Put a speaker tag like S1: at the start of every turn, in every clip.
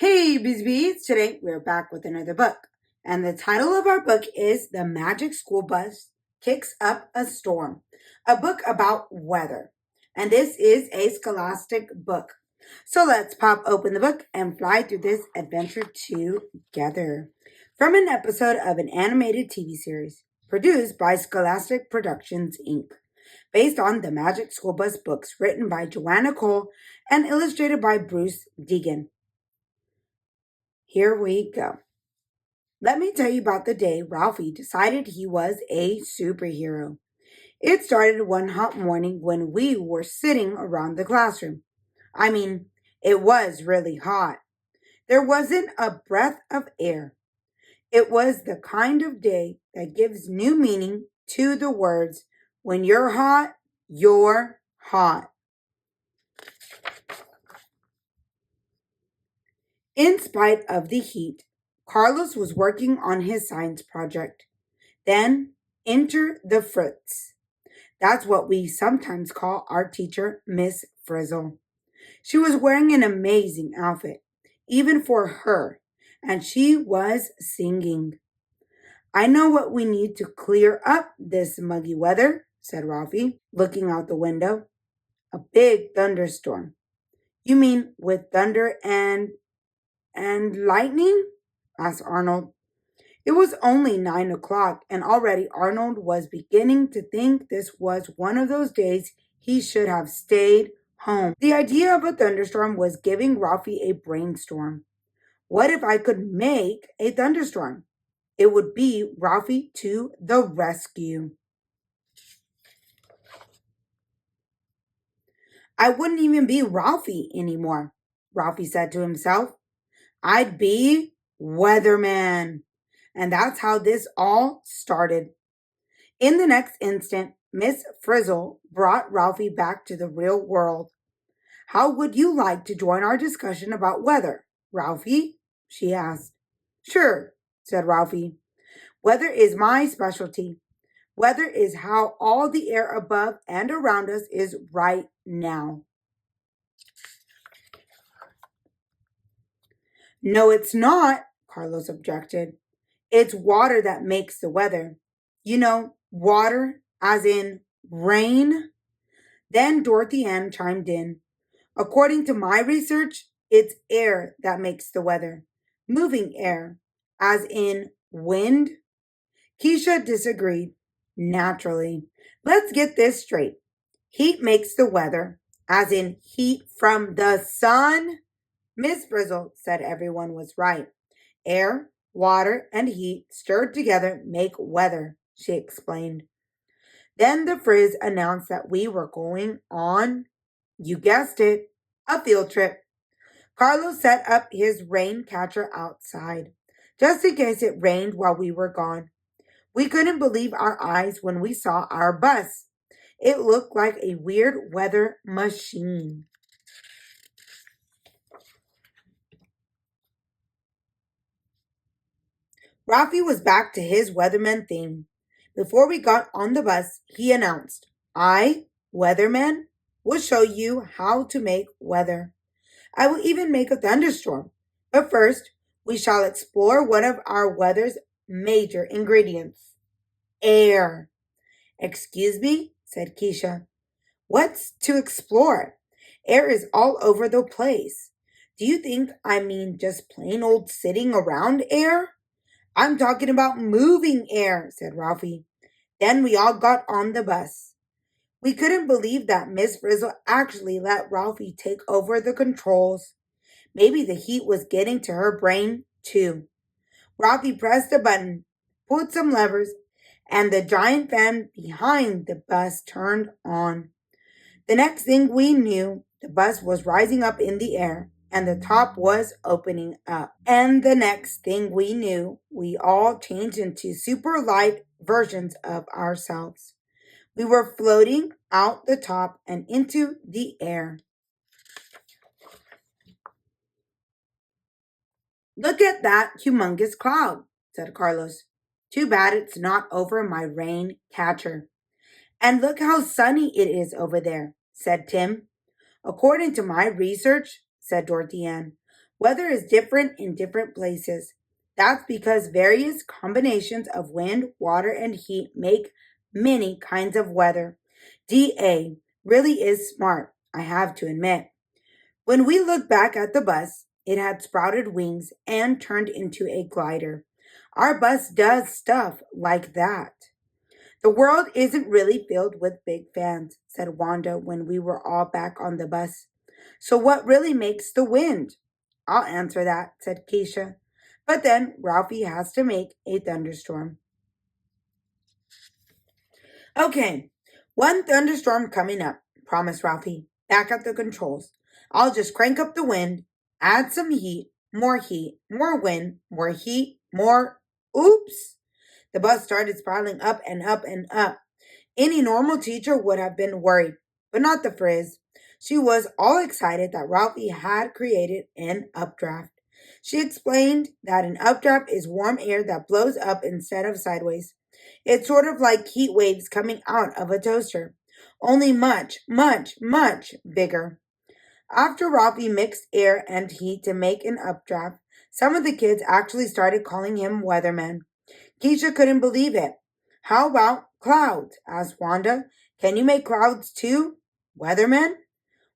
S1: Hey, Bees! Today we're back with another book. And the title of our book is The Magic School Bus Kicks Up a Storm, a book about weather. And this is a scholastic book. So let's pop open the book and fly through this adventure together. From an episode of an animated TV series produced by Scholastic Productions, Inc., based on the Magic School Bus books written by Joanna Cole and illustrated by Bruce Deegan. Here we go. Let me tell you about the day Ralphie decided he was a superhero. It started one hot morning when we were sitting around the classroom. I mean, it was really hot. There wasn't a breath of air. It was the kind of day that gives new meaning to the words, when you're hot, you're hot. In spite of the heat, Carlos was working on his science project. Then enter the Fritz. That's what we sometimes call our teacher, Miss Frizzle. She was wearing an amazing outfit, even for her, and she was singing. I know what we need to clear up this muggy weather, said Ralphie, looking out the window. A big thunderstorm. You mean with thunder and lightning? Asked Arnold. It was only 9 o'clock, and already Arnold was beginning to think this was one of those days he should have stayed home. The idea of a thunderstorm was giving Ralphie a brainstorm. What if I could make a thunderstorm? It would be Ralphie to the rescue. I wouldn't even be Ralphie anymore, Ralphie said to himself. I'd be Weatherman. And that's how this all started. In the next instant, Miss Frizzle brought Ralphie back to the real world. How would you like to join our discussion about weather, Ralphie? She asked. Sure, said Ralphie. Weather is my specialty. Weather is how all the air above and around us is right now. No, it's not, Carlos objected. It's water that makes the weather. You know, water as in rain. Then Dorothy Ann chimed in. According to my research, it's air that makes the weather. Moving air, as in wind. Keisha disagreed. Naturally. Let's get this straight. Heat makes the weather, as in heat from the sun. Miss Frizzle said everyone was right. Air, water, and heat stirred together make weather, she explained. Then the Frizz announced that we were going on, you guessed it, a field trip. Carlos set up his rain catcher outside, just in case it rained while we were gone. We couldn't believe our eyes when we saw our bus. It looked like a weird weather machine. Ralphie was back to his weatherman thing. Before we got on the bus, he announced, I, weatherman, will show you how to make weather. I will even make a thunderstorm. But first, we shall explore one of our weather's major ingredients, air. Excuse me, said Keisha. What's to explore? Air is all over the place. Do you think I mean just plain old sitting around air? I'm talking about moving air, said Ralphie. Then we all got on the bus. We couldn't believe that Miss Frizzle actually let Ralphie take over the controls. Maybe the heat was getting to her brain, too. Ralphie pressed a button, pulled some levers, and the giant fan behind the bus turned on. The next thing we knew, the bus was rising up in the air and the top was opening up. And the next thing we knew, we all changed into super light versions of ourselves. We were floating out the top and into the air. Look at that humongous cloud, said Carlos. Too bad it's not over my rain catcher. And look how sunny it is over there, said Tim. According to my research, said Dorothy Ann, Weather is different in different places. That's because various combinations of wind, water, and heat make many kinds of weather. DA really is smart, I have to admit. When we look back at the bus, it had sprouted wings and turned into a glider. Our bus does stuff like that. The world isn't really filled with big fans, said Wanda when we were all back on the bus. So what really makes the wind? I'll answer that, said Keisha. But then Ralphie has to make a thunderstorm. Okay, one thunderstorm coming up, promised Ralphie. Back at the controls. I'll just crank up the wind, add some heat, more wind, more heat, more. Oops! The bus started spiraling up and up and up. Any normal teacher would have been worried, but not the Frizz. She was all excited that Ralphie had created an updraft. She explained that an updraft is warm air that blows up instead of sideways. It's sort of like heat waves coming out of a toaster, only much, much, much bigger. After Ralphie mixed air and heat to make an updraft, some of the kids actually started calling him Weatherman. Keisha couldn't believe it. How about clouds? Asked Wanda. Can you make clouds too? Weatherman?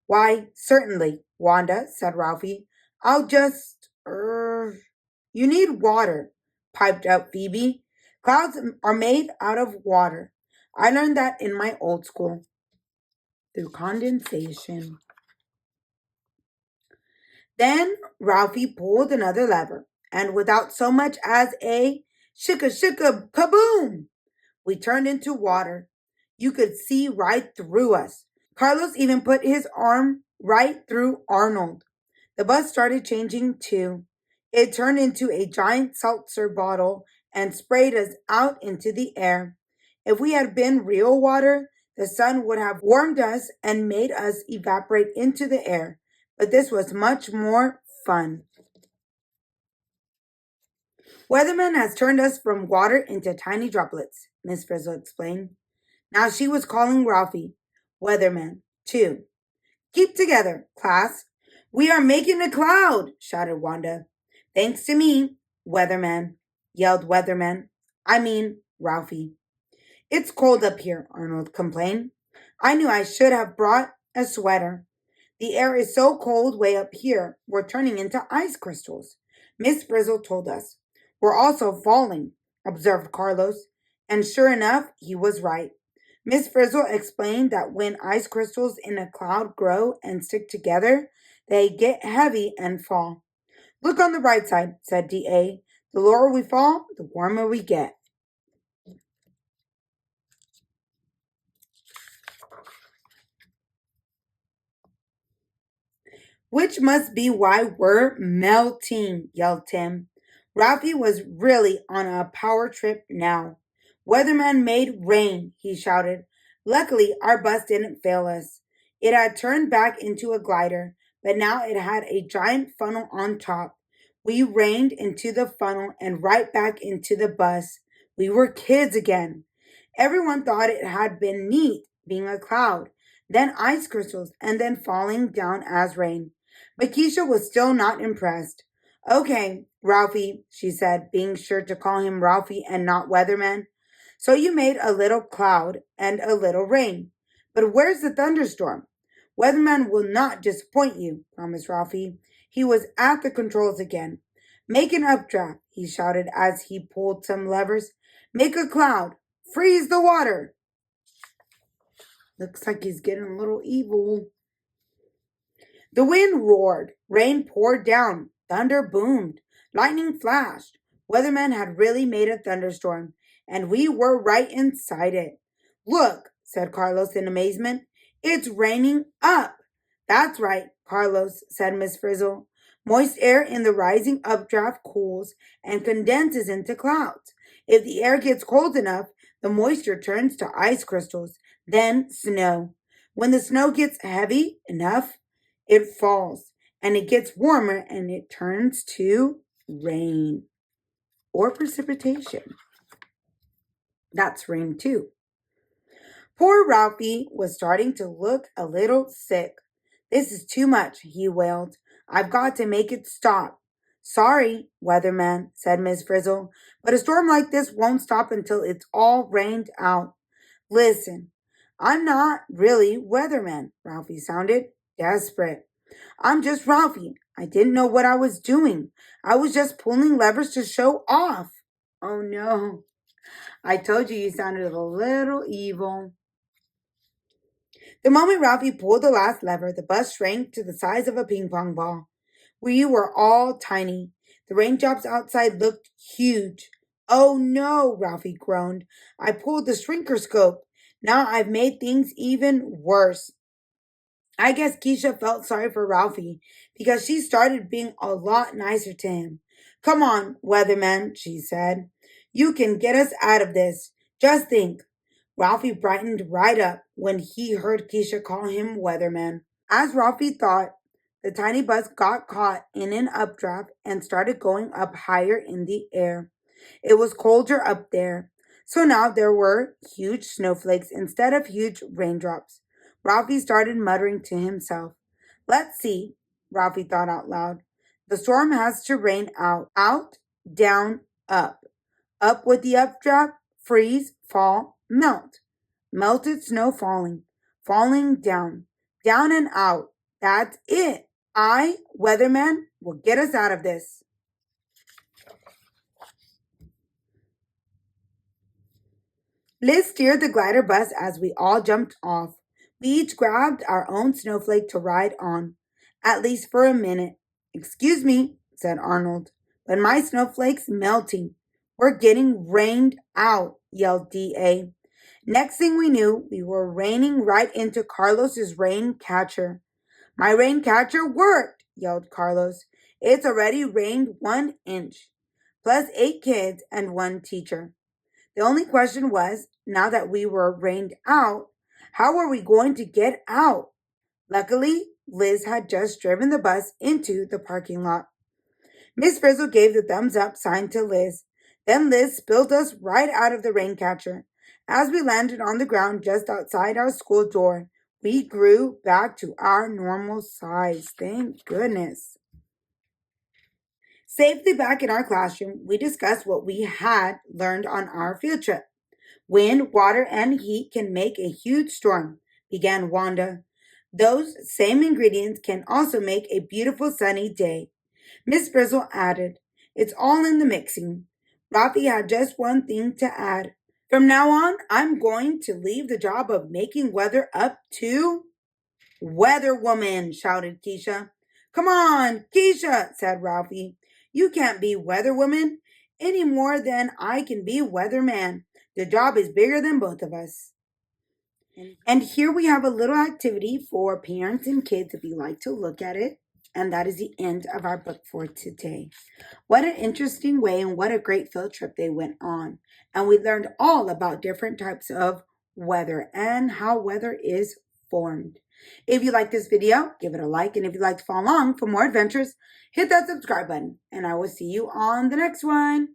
S1: Why, certainly, Wanda, said Ralphie. I'll just, you need water, piped up Phoebe. Clouds are made out of water. I learned that in my old school through condensation. Then Ralphie pulled another lever, and without so much as a shika shika kaboom, we turned into water. You could see right through us. Carlos even put his arm right through Arnold. The bus started changing too. It turned into a giant seltzer bottle and sprayed us out into the air. If we had been real water, the sun would have warmed us and made us evaporate into the air. But this was much more fun. Weatherman has turned us from water into tiny droplets, Miss Frizzle explained. Now she was calling Ralphie, Weatherman, too. Keep together, class. We are making a cloud, shouted Wanda. Thanks to me, Weatherman, yelled Weatherman. I mean, Ralphie. It's cold up here, Arnold complained. I knew I should have brought a sweater. The air is so cold way up here, we're turning into ice crystals. Miss Frizzle told us. We're also falling, observed Carlos. And sure enough, he was right. Miss Frizzle explained that when ice crystals in a cloud grow and stick together, they get heavy and fall. Look on the right side, said D.A. The lower we fall, the warmer we get. Which must be why we're melting, yelled Tim. Ralphie was really on a power trip now. Weatherman made rain, he shouted. Luckily, our bus didn't fail us. It had turned back into a glider, but now it had a giant funnel on top. We rained into the funnel and right back into the bus. We were kids again. Everyone thought it had been neat being a cloud, then ice crystals, and then falling down as rain. But Keisha was still not impressed. Okay, Ralphie, she said, being sure to call him Ralphie and not Weatherman. So you made a little cloud and a little rain. But where's the thunderstorm? Weatherman will not disappoint you, promised Ralphie. He was at the controls again. Make an updraft, he shouted as he pulled some levers. Make a cloud. Freeze the water. Looks like he's getting a little evil. The wind roared, rain poured down, thunder boomed, lightning flashed. Weatherman had really made a thunderstorm, and we were right inside it. Look, said Carlos in amazement, it's raining up. That's right, Carlos, said Miss Frizzle. Moist air in the rising updraft cools and condenses into clouds. If the air gets cold enough, the moisture turns to ice crystals, then snow. When the snow gets heavy enough, it falls and it gets warmer and it turns to rain or precipitation. That's rain too. Poor Ralphie was starting to look a little sick. This is too much, he wailed. I've got to make it stop. Sorry, weatherman, said Miss Frizzle, but a storm like this won't stop until it's all rained out. Listen, I'm not really weatherman, Ralphie sounded desperate. I'm just Ralphie. I didn't know what I was doing. I was just pulling levers to show off. Oh no. I told you sounded a little evil. The moment Ralphie pulled the last lever, the bus shrank to the size of a ping pong ball. We were all tiny. The raindrops outside looked huge. Oh no, Ralphie groaned. I pulled the shrinker scope. Now I've made things even worse. I guess Keisha felt sorry for Ralphie because she started being a lot nicer to him. Come on, weatherman, she said. You can get us out of this. Just think. Ralphie brightened right up when he heard Keisha call him weatherman. As Ralphie thought, the tiny bus got caught in an updraft and started going up higher in the air. It was colder up there, so now there were huge snowflakes instead of huge raindrops. Ralphie started muttering to himself. Let's see, Ralphie thought out loud. The storm has to rain out, down, up. Up with the updraft, freeze, fall, melt. Melted snow falling, falling down, down and out. That's it. I, weatherman, will get us out of this. Liz steered the glider bus as we all jumped off. We each grabbed our own snowflake to ride on, at least for a minute. Excuse me, said Arnold, but my snowflake's melting. We're getting rained out, yelled D.A. Next thing we knew, we were raining right into Carlos's rain catcher. My rain catcher worked, yelled Carlos. It's already rained 1 inch, plus 8 kids and one teacher. The only question was, now that we were rained out, how were we going to get out? Luckily, Liz had just driven the bus into the parking lot. Miss Frizzle gave the thumbs up sign to Liz. Then Liz spilled us right out of the rain catcher. As we landed on the ground just outside our school door, we grew back to our normal size. Thank goodness. Safely back in our classroom, we discussed what we had learned on our field trip. Wind, water, and heat can make a huge storm, began Wanda. Those same ingredients can also make a beautiful sunny day. Miss Frizzle added, it's all in the mixing. Ralphie had just one thing to add. From now on, I'm going to leave the job of making weather up to Weather Woman, shouted Keisha. Come on, Keisha, said Ralphie. You can't be Weather Woman any more than I can be Weatherman. The job is bigger than both of us. And here we have a little activity for parents and kids if you like to look at it. And that is the end of our book for today. What an interesting way and what a great field trip they went on. And we learned all about different types of weather and how weather is formed. If you like this video, give it a like. And if you'd like to follow along for more adventures, hit that subscribe button. And I will see you on the next one.